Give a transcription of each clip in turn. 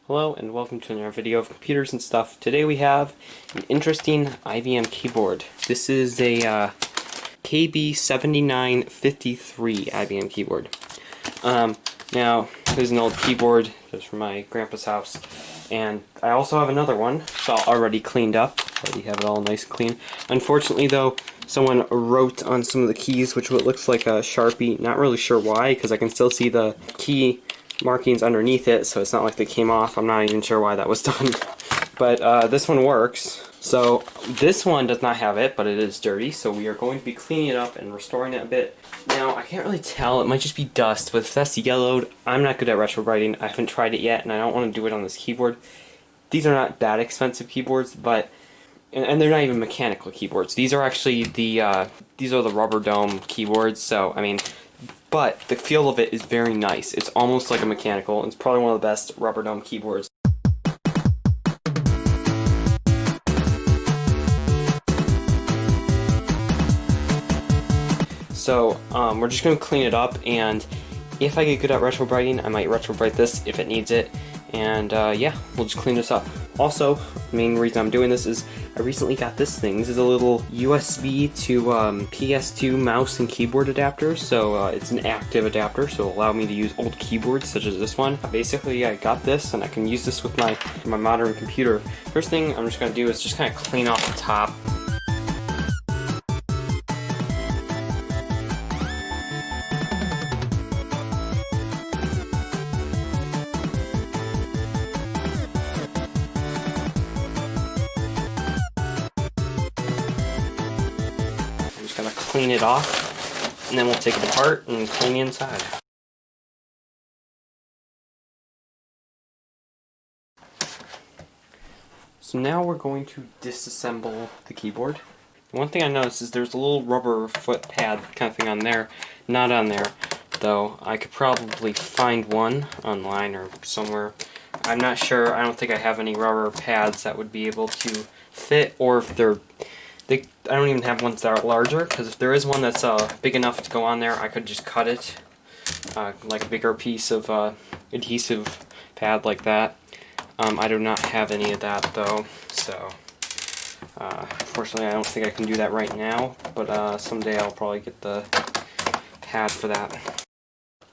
Hello and welcome to another video of computers and stuff. Today we have an interesting IBM keyboard. This is a KB-7953 IBM keyboard. Now, this is an old keyboard that's from my grandpa's house. And I also have another one. It's all already cleaned up. Already have it all nice and clean. Unfortunately though, someone wrote on some of the keys, which looks like a Sharpie. Not really sure why, because I can still see the key markings underneath it, so it's not like they came off. I'm not even sure why that was done. But this one works. So this one does not have it, but it is dirty, so we are going to be cleaning it up and restoring it a bit. Now, I can't really tell. It might just be dust, but if that's yellowed, I'm not good at retrobrighting. I haven't tried it yet, and I don't want to do it on this keyboard. These are not that expensive keyboards, but and they're not even mechanical keyboards. These are actually the rubber dome keyboards, so I mean, but the feel of it is very nice. It's almost like a mechanical, and it's probably one of the best rubber dome keyboards. So we're just going to clean it up, and if I get good at retrobrighting, I might retrobrite this if it needs it. And yeah, we'll just clean this up. Also, the main reason I'm doing this is I recently got this thing. This is a little USB to PS2 mouse and keyboard adapter. So it's an active adapter, so it'll allow me to use old keyboards such as this one. Basically, I got this, and I can use this with my modern computer. First thing I'm just going to do is just kind of clean off the top. Gonna clean it off, and then we'll take it apart and clean the inside. So now we're going to disassemble the keyboard. One thing I noticed is there's a little rubber foot pad kind of thing on there. Not on there, though. I could probably find one online or somewhere. I'm not sure. I don't think I have any rubber pads that would be able to fit, or if they're I don't even have ones that are larger, because if there is one that's big enough to go on there, I could just cut it, like a bigger piece of adhesive pad like that. I do not have any of that though, so fortunately I don't think I can do that right now, but someday I'll probably get the pad for that.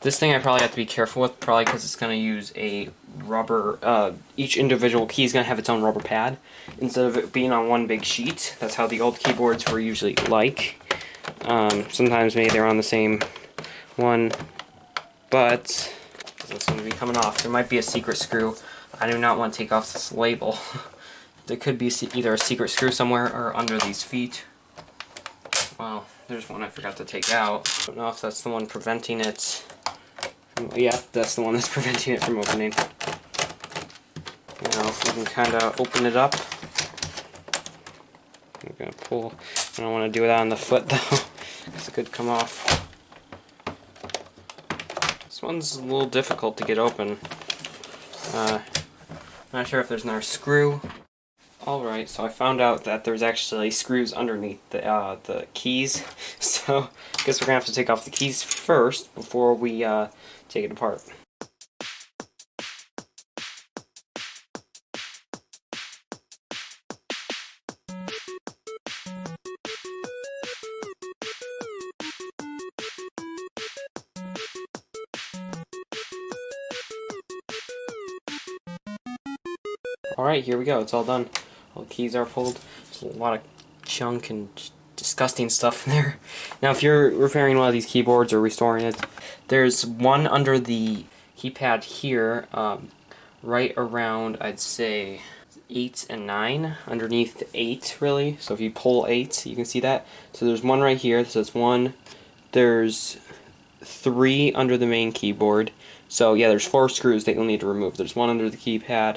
This thing I probably have to be careful with, probably because it's going to use a rubber, each individual key is going to have its own rubber pad, instead of it being on one big sheet. That's how the old keyboards were usually like. Sometimes maybe they're on the same one, but it's going to be coming off. There might be a secret screw. I do not want to take off this label. There could be either a secret screw somewhere or under these feet. Well, there's one I forgot to take out. I don't know if that's the one preventing it. Yeah, that's the one that's preventing it from opening. Now, we can kind of open it up. I'm going to pull. I don't want to do it on the foot, though, because it could come off. This one's a little difficult to get open. Not sure if there's another screw. Alright, so I found out that there's actually screws underneath the keys, so I guess we're going to have to take off the keys first before we take it apart. Alright, here we go, it's all done. All the keys are pulled. There's a lot of junk and disgusting stuff in there. Now, if you're repairing one of these keyboards or restoring it, there's one under the keypad here, right around, I'd say, 8 and 9, underneath 8, really. So if you pull 8, you can see that. So there's one right here, so it's 1. There's 3 under the main keyboard. So yeah, there's 4 screws that you'll need to remove. There's 1 under the keypad,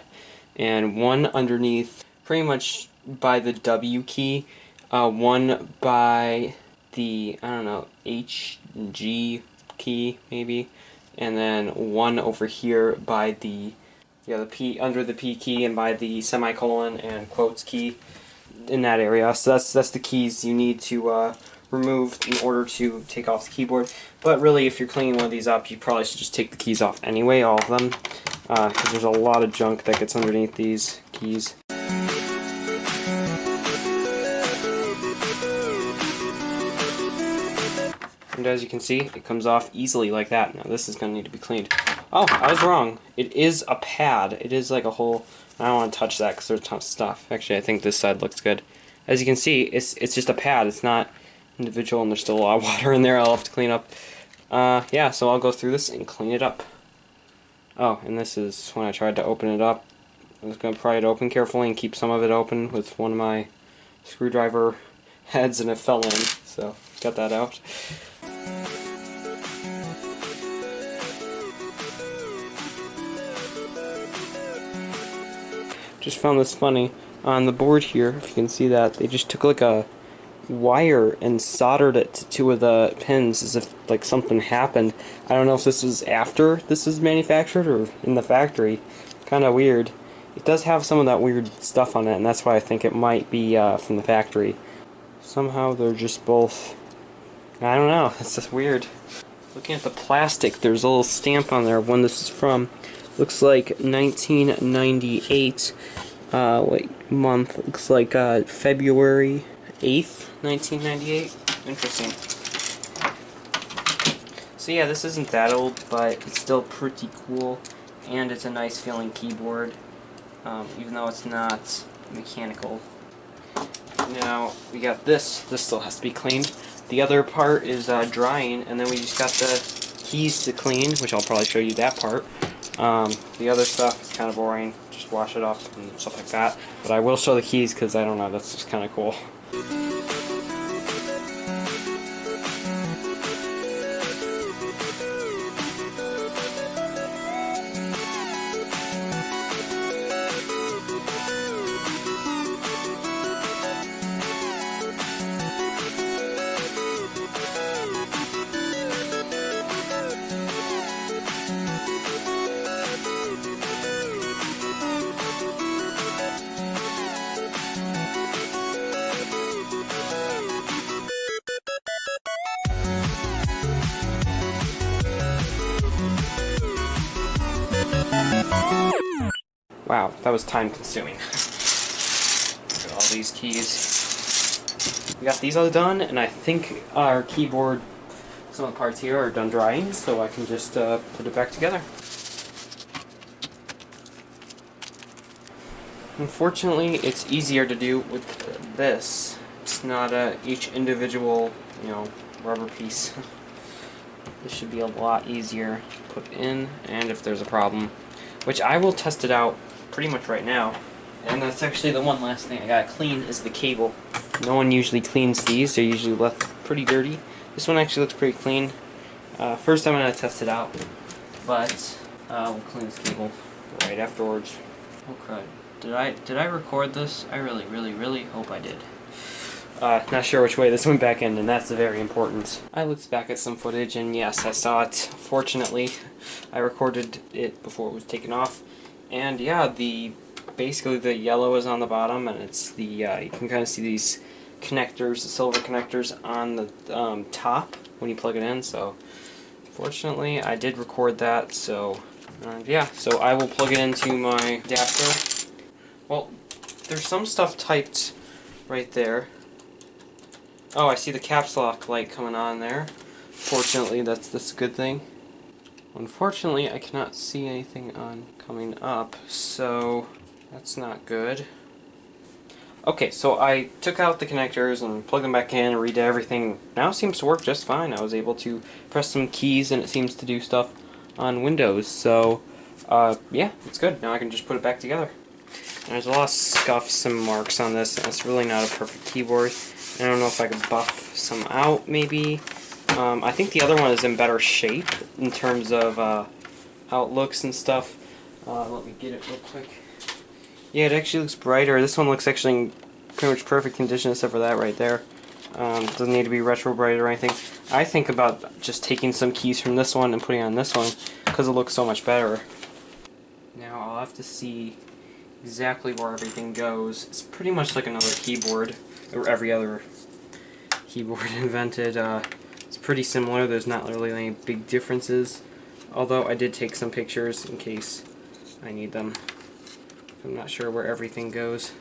and 1 underneath, pretty much by the W key, 1 by the, I don't know, H and G key, maybe, and then 1 over here by the P, under the P key, and by the semicolon and quotes key in that area. So that's the keys you need to removed in order to take off the keyboard. But really, if you're cleaning one of these up, you probably should just take the keys off anyway, all of them. because there's a lot of junk that gets underneath these keys. And as you can see, it comes off easily like that. Now this is going to need to be cleaned. Oh, I was wrong. It is a pad. It is like a whole... I don't want to touch that because there's a ton of stuff. Actually, I think this side looks good. As you can see, it's just a pad. It's not individual, and there's still a lot of water in there I'll have to clean up. Yeah, so I'll go through this and clean it up. Oh, and this is when I tried to open it up. I was going to pry it open carefully and keep some of it open with one of my screwdriver heads, and it fell in. So, got that out. Just found this funny. On the board here, if you can see that, they just took like a wire and soldered it to two of the pins as if like something happened. I don't know if this was after this is manufactured or in the factory. Kind of weird. It does have some of that weird stuff on it, and that's why I think it might be from the factory. Somehow they're just both... I don't know, it's just weird. Looking at the plastic, there's a little stamp on there of when this is from. Looks like 1998. Wait, month. Looks like February 8th, 1998. Interesting. So yeah, this isn't that old, but it's still pretty cool, and it's a nice feeling keyboard, even though it's not mechanical. Now we got this. This still has to be cleaned. The other part is drying, and then we just got the keys to clean, which I'll probably show you that part. The other stuff is kind of boring. Just wash it off and stuff like that. But I will show the keys because I don't know, that's just kind of cool. Wow, that was time consuming. Look at all these keys. We got these all done, and I think our keyboard, some of the parts here are done drying, so I can just put it back together. Unfortunately, it's easier to do with this. It's not each individual, rubber piece. This should be a lot easier to put in, and if there's a problem, which I will test it out pretty much right now. And that's actually the one last thing I gotta clean is the cable. No one usually cleans these, they're usually left pretty dirty. This one actually looks pretty clean. First I'm gonna test it out, but we'll clean this cable right afterwards. Oh crud. Did I record this? I really hope I did. Not sure which way this went back in, and that's very important. I looked back at some footage, and yes, I saw it. Fortunately, I recorded it before it was taken off. And yeah, basically the yellow is on the bottom, and it's the you can kind of see these connectors, the silver connectors on the top when you plug it in. So fortunately, I did record that. So yeah, so I will plug it into my adapter. Well, there's some stuff typed right there. Oh, I see the caps lock light coming on there. Fortunately, that's a good thing. Unfortunately, I cannot see anything on coming up, so that's not good. Okay, so I took out the connectors and plugged them back in and redid everything. Now it seems to work just fine. I was able to press some keys and it seems to do stuff on Windows. So, yeah, it's good. Now I can just put it back together. There's a lot of scuffs and marks on this, and it's really not a perfect keyboard. I don't know if I could buff some out, maybe. I think the other one is in better shape in terms of how it looks and stuff. Let me get it real quick. Yeah, it actually looks brighter. This one looks actually in pretty much perfect condition except for that right there. Doesn't need to be retro bright or anything. I think about just taking some keys from this one and putting on this one because it looks so much better. Now I'll have to see exactly where everything goes. It's pretty much like another keyboard, or every other keyboard invented. It's pretty similar. There's not really any big differences. Although I did take some pictures in case I need them. I'm not sure where everything goes.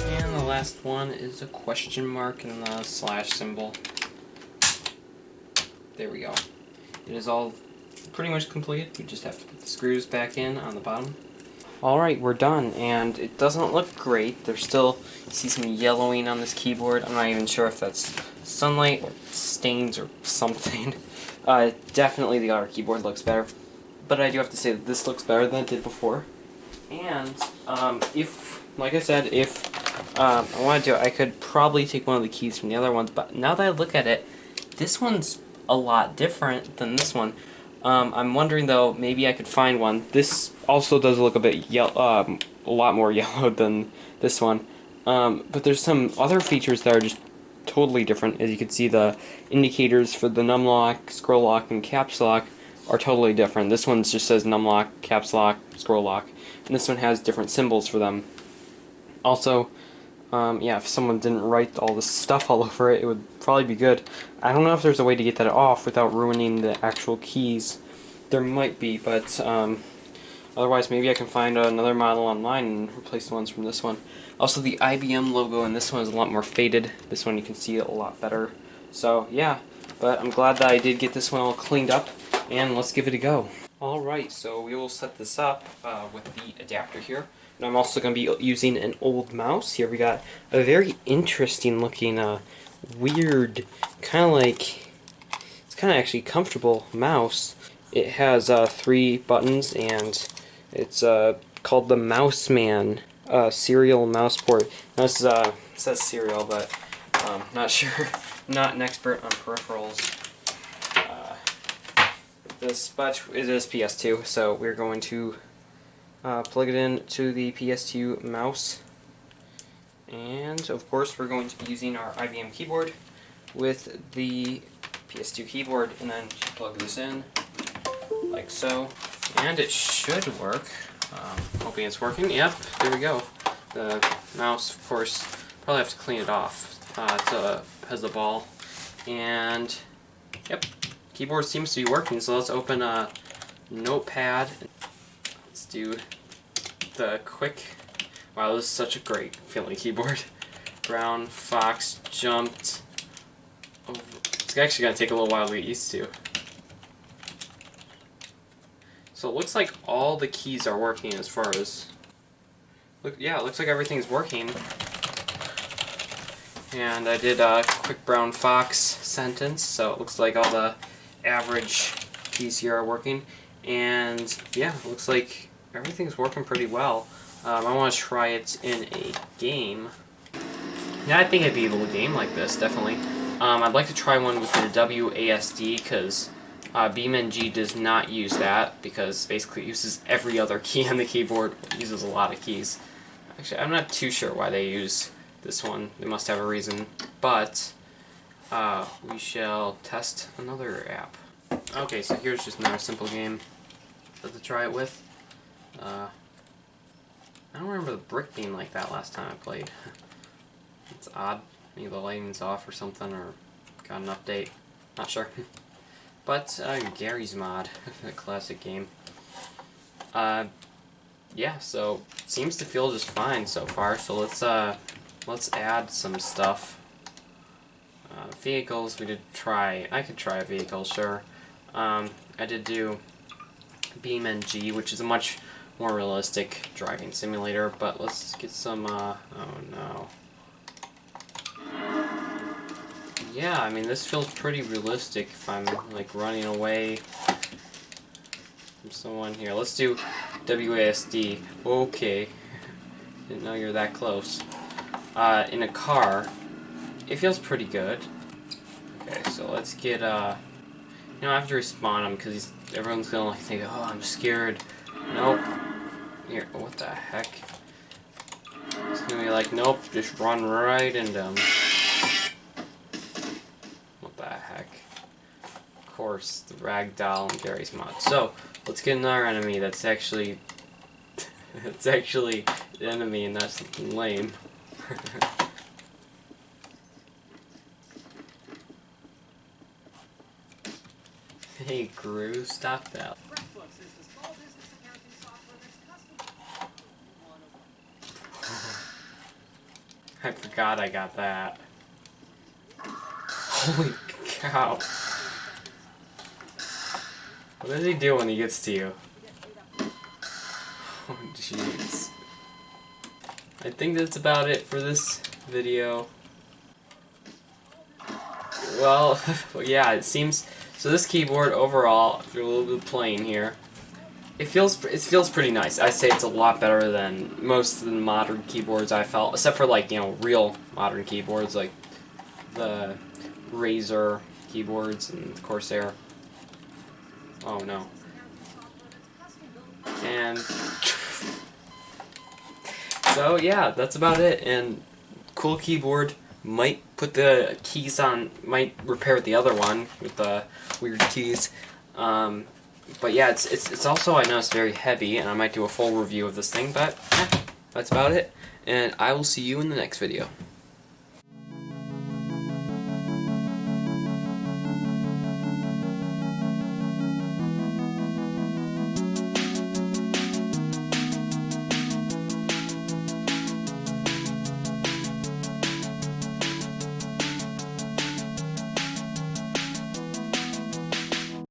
And the last one is a question mark and the slash symbol. There we go. It is all pretty much completed. We just have to put the screws back in on the bottom. Alright, we're done, and it doesn't look great. There's still, you see some yellowing on this keyboard. I'm not even sure if that's sunlight or stains or something. Definitely the other keyboard looks better. But I do have to say that this looks better than it did before. And if, like I said, if I wanted to, I could probably take one of the keys from the other ones. But now that I look at it, this one's a lot different than this one. I'm wondering though, maybe I could find one. This also does look a bit a lot more yellow than this one. But there's some other features that are just totally different. As you can see, the indicators for the num lock, scroll lock, and caps lock are totally different. This one just says num lock, caps lock, scroll lock, and this one has different symbols for them. Also, yeah, if someone didn't write all this stuff all over it, it would probably be good. I don't know if there's a way to get that off without ruining the actual keys. There might be, but otherwise maybe I can find another model online and replace the ones from this one. Also, the IBM logo in this one is a lot more faded. This one you can see it a lot better. So yeah, but I'm glad that I did get this one all cleaned up, and let's give it a go. Alright, so we will set this up with the adapter here. And I'm also going to be using an old mouse. Here we got a very interesting looking, weird, kind of like, it's kind of actually comfortable mouse. It has 3 buttons, and it's called the Mouseman serial mouse port. Now this is, it says serial, but not sure, not an expert on peripherals. But it is PS2, so we're going to plug it in to the PS2 mouse, and of course we're going to be using our IBM keyboard with the PS2 keyboard, and then plug this in like so, and it should work. Hoping it's working. Yep, there we go. The mouse, of course, probably have to clean it off. It has a ball, and yep, keyboard seems to be working. So let's open a notepad. Let's do the quick. Wow, this is such a great feeling keyboard. Brown fox jumped over. It's actually going to take a little while to get used to. So it looks like all the keys are working as far as... Yeah, it looks like everything's working. And I did a quick brown fox sentence, so it looks like all the average keys here are working. And yeah, it looks like everything's working pretty well. I want to try it in a game. Yeah, I think I'd be able to game like this, definitely. I'd like to try one with the WASD, because BeamNG does not use that, because basically it uses every other key on the keyboard. It uses a lot of keys. Actually, I'm not too sure why they use this one. They must have a reason. But we shall test another app. Okay, so here's just another simple game to try it with. I don't remember the brick being like that last time I played. It's odd. Maybe the lighting's off or something, or got an update. Not sure. But Gary's Mod, a classic game. Yeah, so seems to feel just fine so far. So let's add some stuff. Vehicles, we did try. I could try a vehicle, sure. I did do BeamNG, which is a much more realistic driving simulator. But let's get some. Oh no. Yeah, I mean, this feels pretty realistic if I'm, like, running away from someone here. Let's do WASD. Okay. Didn't know you were that close. In a car, it feels pretty good. Okay, so let's get, I have to respawn him, because everyone's gonna, like, think, oh, I'm scared. Nope. Here, what the heck? It's gonna be like, nope, just run right into him. Of course, the ragdoll and Gary's Mod. So let's get another enemy that's actually it's actually the enemy, and that's lame. Hey Gru, stop that. I forgot I got that. Holy cow. What does he do when he gets to you? Oh jeez. I think that's about it for this video. Well, yeah, it seems... So this keyboard overall, if you're a little bit plain here, it feels pretty nice. I say it's a lot better than most of the modern keyboards I felt, except for like, you know, real modern keyboards like the Razer keyboards and the Corsair. Oh no. And so yeah, that's about it. And cool keyboard. Might put the keys on, might repair the other one with the weird keys. But yeah, it's also, I know it's very heavy, and I might do a full review of this thing, but yeah, that's about it. And I will see you in the next video.